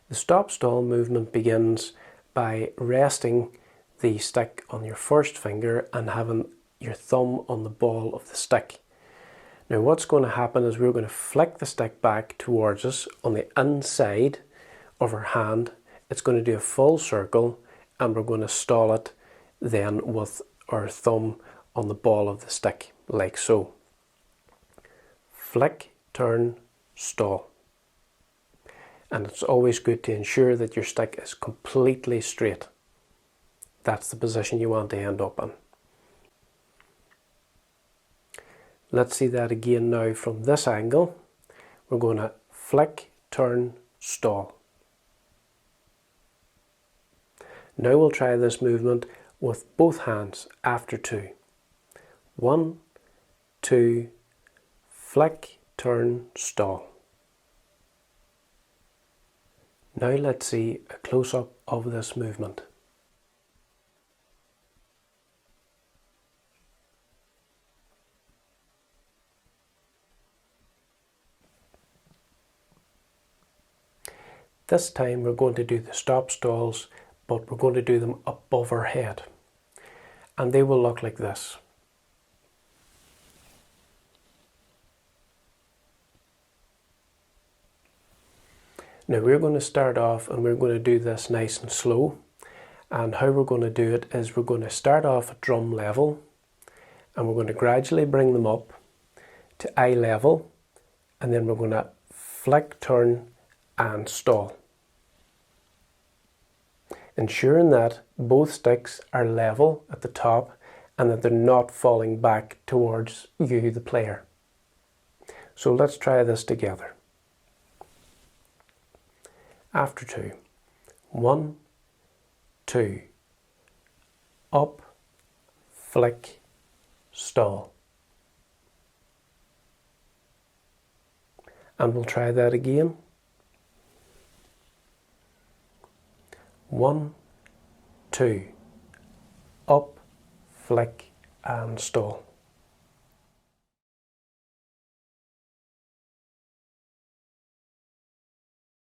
The stop-stall movement begins by resting the stick on your first finger and having your thumb on the ball of the stick. Now what's going to happen is we're going to flick the stick back towards us on the inside of our hand. It's going to do a full circle and we're going to stall it then with our thumb on the ball of the stick, like so. Flick, turn, stall. And it's always good to ensure that your stick is completely straight. That's the position you want to end up in. Let's see that again now from this angle. We're going to flick, turn, stall. Now we'll try this movement with both hands after 2. 1, 2, flick, turn, stall. Now let's see a close-up of this movement. This time we're going to do the stop stalls, but we're going to do them above our head. And they will look like this. Now we're going to start off and we're going to do this nice and slow. And how we're going to do it is we're going to start off at drum level and we're going to gradually bring them up to eye level, and then we're going to flick, turn and stall. Ensuring that both sticks are level at the top and that they're not falling back towards you, the player. So let's try this together. After 2. 1, 2. Up, flick, stall. And we'll try that again. 1, 2. Up, flick and stall.